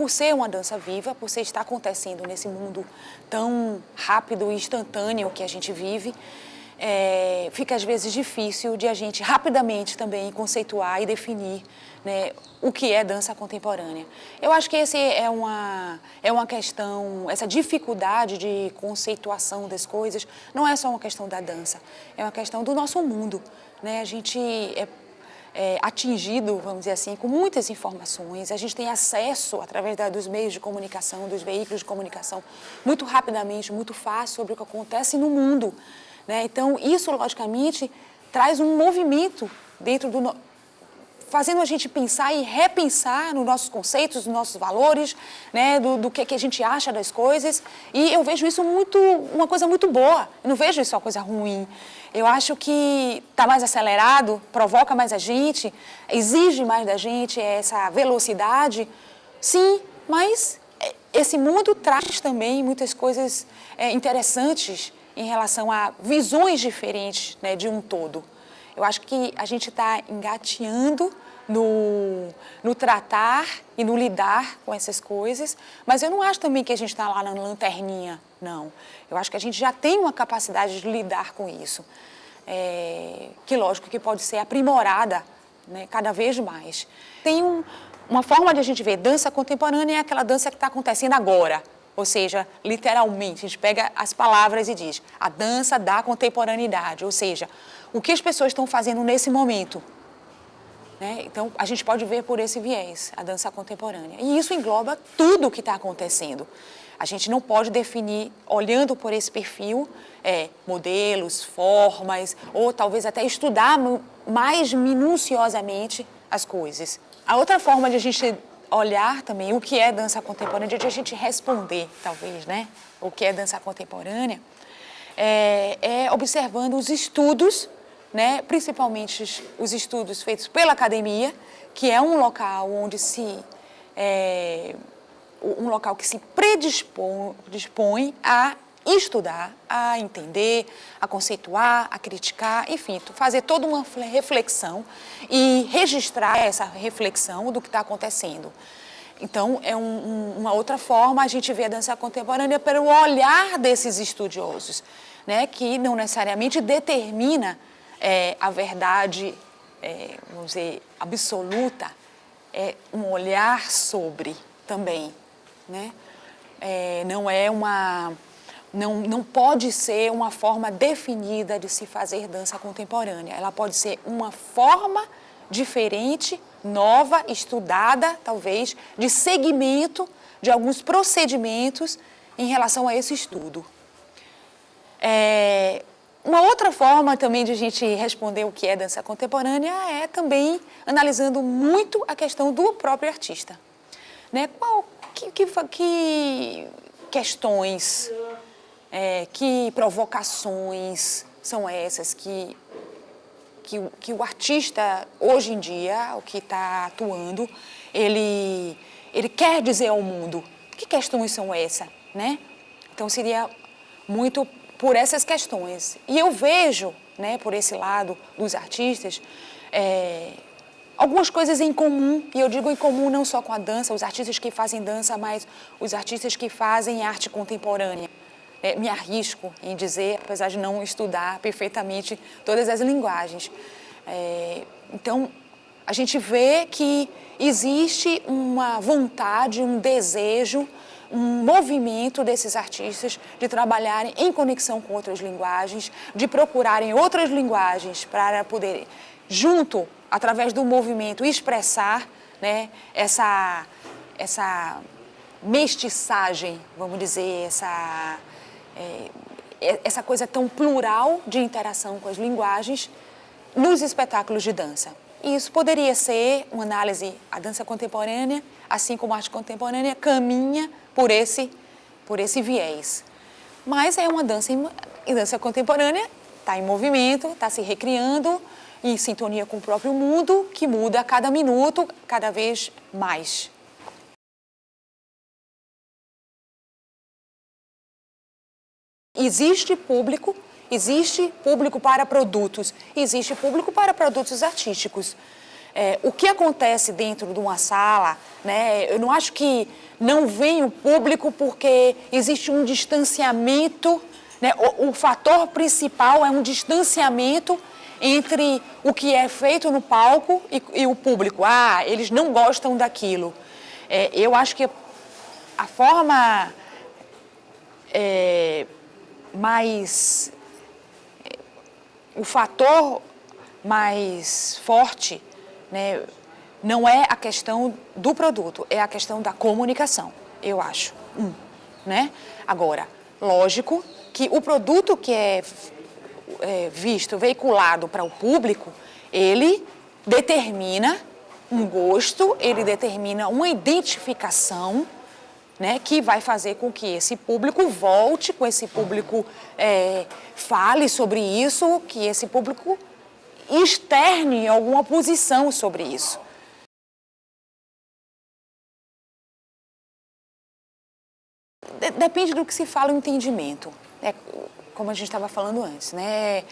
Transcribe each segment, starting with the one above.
por ser uma dança viva, por ser estar acontecendo nesse mundo tão rápido e instantâneo que a gente vive, fica às vezes difícil de a gente rapidamente também conceituar e definir, né, o que é dança contemporânea. Eu acho que esse é uma questão, essa dificuldade de conceituação das coisas não é só uma questão da dança, é uma questão do nosso mundo, né? A gente é atingido, vamos dizer assim, com muitas informações, a gente tem acesso através dos meios de comunicação, dos veículos de comunicação, muito rapidamente, muito fácil sobre o que acontece no mundo, né? Então, isso, logicamente, traz um movimento dentro fazendo a gente pensar e repensar nos nossos conceitos, nos nossos valores, né, do que a gente acha das coisas. E eu vejo isso uma coisa muito boa, eu não vejo isso uma coisa ruim. Eu acho que está mais acelerado, provoca mais a gente, exige mais da gente essa velocidade, sim, mas esse mundo traz também muitas coisas interessantes em relação a visões diferentes, né, de um todo. Eu acho que a gente está engateando no tratar e no lidar com essas coisas, mas eu não acho também que a gente está lá na lanterninha, não. Eu acho que a gente já tem uma capacidade de lidar com isso, que lógico que pode ser aprimorada, né, cada vez mais. Tem uma forma de a gente ver dança contemporânea é aquela dança que está acontecendo agora, ou seja, literalmente, a gente pega as palavras e diz a dança da contemporaneidade, ou seja, o que as pessoas estão fazendo nesse momento, né? Então, a gente pode ver por esse viés, a dança contemporânea. E isso engloba tudo o que está acontecendo. A gente não pode definir, olhando por esse perfil, modelos, formas, ou talvez até estudar mais minuciosamente as coisas. A outra forma de a gente olhar também o que é dança contemporânea, de a gente responder, talvez, né? O que é dança contemporânea, observando os estudos, né, principalmente os estudos feitos pela academia, que é um local onde um local que se predispõe a estudar, a entender, a conceituar, a criticar, enfim, fazer toda uma reflexão e registrar essa reflexão do que está acontecendo. Então, é uma outra forma a gente vê a dança contemporânea pelo olhar desses estudiosos, né, que não necessariamente determina a verdade, vamos dizer, absoluta, um olhar sobre também, né? Não pode ser uma forma definida de se fazer dança contemporânea. Ela pode ser uma forma diferente, nova, estudada, talvez, de segmento de alguns procedimentos em relação a esse estudo. Uma outra forma também de a gente responder o que é dança contemporânea é também analisando muito a questão do próprio artista, né? Que questões, que provocações são essas que o artista, hoje em dia, o que está atuando, ele quer dizer ao mundo? Que questões são essas, né? Então, seria muito por essas questões. E eu vejo, né, por esse lado dos artistas, algumas coisas em comum, e eu digo em comum não só com a dança, os artistas que fazem dança, mas os artistas que fazem arte contemporânea. Me arrisco em dizer, apesar de não estudar perfeitamente todas as linguagens. Então, a gente vê que existe uma vontade, um desejo, um movimento desses artistas de trabalharem em conexão com outras linguagens, de procurarem outras linguagens para poder, junto, através do movimento, expressar, né, essa mestiçagem, vamos dizer, essa coisa tão plural de interação com as linguagens nos espetáculos de dança. E isso poderia ser uma análise, a dança contemporânea, assim como a arte contemporânea, caminha por esse viés. Mas é uma dança, e dança contemporânea está em movimento, está se recriando, em sintonia com o próprio mundo, que muda a cada minuto, cada vez mais. Existe público para produtos, existe público para produtos artísticos. o que acontece dentro de uma sala, né? Eu não acho que não vem o público porque existe um distanciamento, né? O fator principal é um distanciamento entre o que é feito no palco e o público. Ah, eles não gostam daquilo. Eu acho que a forma mais... O fator mais forte, né, não é a questão do produto, é a questão da comunicação, eu acho. Né? Agora, lógico que o produto que é visto, veiculado para o público, ele determina um gosto, ele determina uma identificação, né, que vai fazer com que esse público volte, com esse público fale sobre isso, que esse público externe alguma posição sobre isso. Depende do que se fala o entendimento, como a gente estava falando antes, né?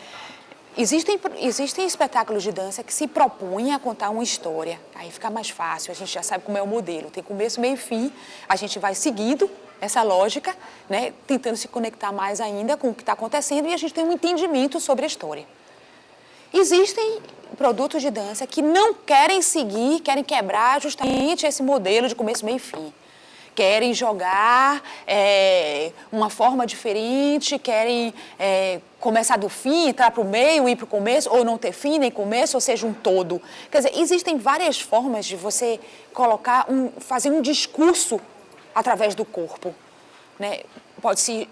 Existem espetáculos de dança que se propõem a contar uma história, aí fica mais fácil, a gente já sabe como é o modelo, tem começo, meio e fim, a gente vai seguindo essa lógica, né, tentando se conectar mais ainda com o que está acontecendo e a gente tem um entendimento sobre a história. Existem produtos de dança que não querem seguir, querem quebrar justamente esse modelo de começo, meio e fim. Querem jogar uma forma diferente, querem começar do fim, entrar para o meio, ir para o começo, ou não ter fim nem começo, ou seja, um todo. Quer dizer, existem várias formas de você fazer um discurso através do corpo. Né? Pode-se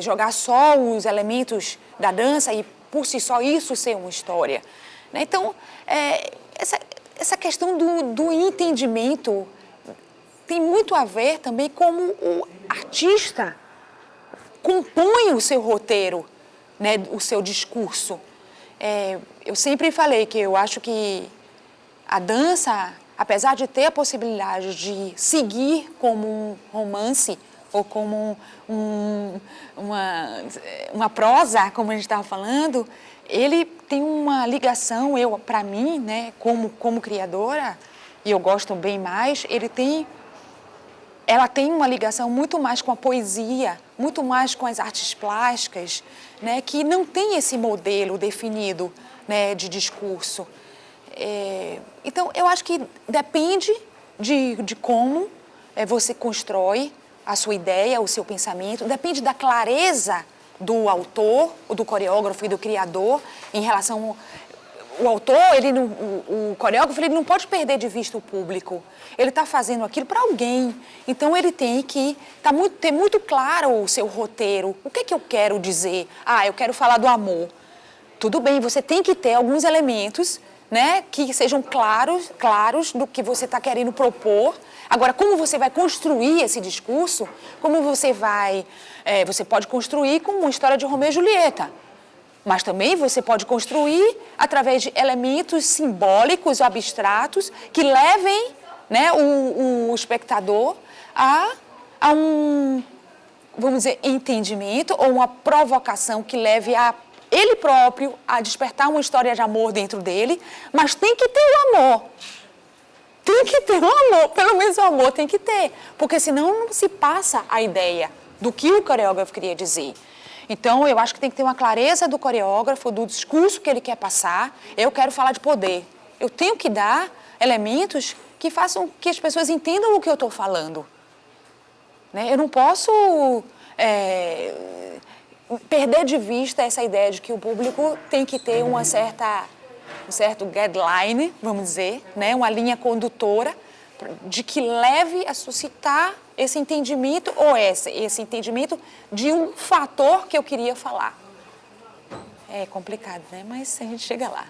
jogar só os elementos da dança e, por si só, isso ser uma história. Né? Então, essa questão do entendimento tem muito a ver também como o artista compõe o seu roteiro, né, o seu discurso. Eu sempre falei que eu acho que a dança, apesar de ter a possibilidade de seguir como um romance ou como uma prosa, como a gente estava falando, ele tem uma ligação, para mim, né, como criadora, e eu gosto bem mais, ela tem uma ligação muito mais com a poesia, muito mais com as artes plásticas, né, que não tem esse modelo definido, né, de discurso. Então, eu acho que depende de como você constrói a sua ideia, o seu pensamento, depende da clareza do autor, do coreógrafo e do criador em relação... O autor, o coreógrafo, ele não pode perder de vista o público. Ele está fazendo aquilo para alguém. Então, ele tem que ter muito claro o seu roteiro. O que é que eu quero dizer? Eu quero falar do amor. Tudo bem, você tem que ter alguns elementos, né, que sejam claros do que você está querendo propor. Agora, como você vai construir esse discurso? Como você pode construir com uma história de Romeu e Julieta. Mas também você pode construir através de elementos simbólicos, abstratos, que levem, né, o espectador a um, vamos dizer, entendimento ou uma provocação que leve ele próprio a despertar uma história de amor dentro dele, mas tem que ter o amor. Tem que ter o amor, pelo menos o amor tem que ter, porque senão não se passa a ideia do que o coreógrafo queria dizer. Então, eu acho que tem que ter uma clareza do coreógrafo, do discurso que ele quer passar. Eu quero falar de poder. Eu tenho que dar elementos que façam que as pessoas entendam o que eu estou falando. Né? Eu não posso perder de vista essa ideia de que o público tem que ter um certo guideline, vamos dizer, né? Uma linha condutora de que leve a suscitar esse entendimento ou esse entendimento de um fator que eu queria falar. É complicado, né? Mas a gente chega lá.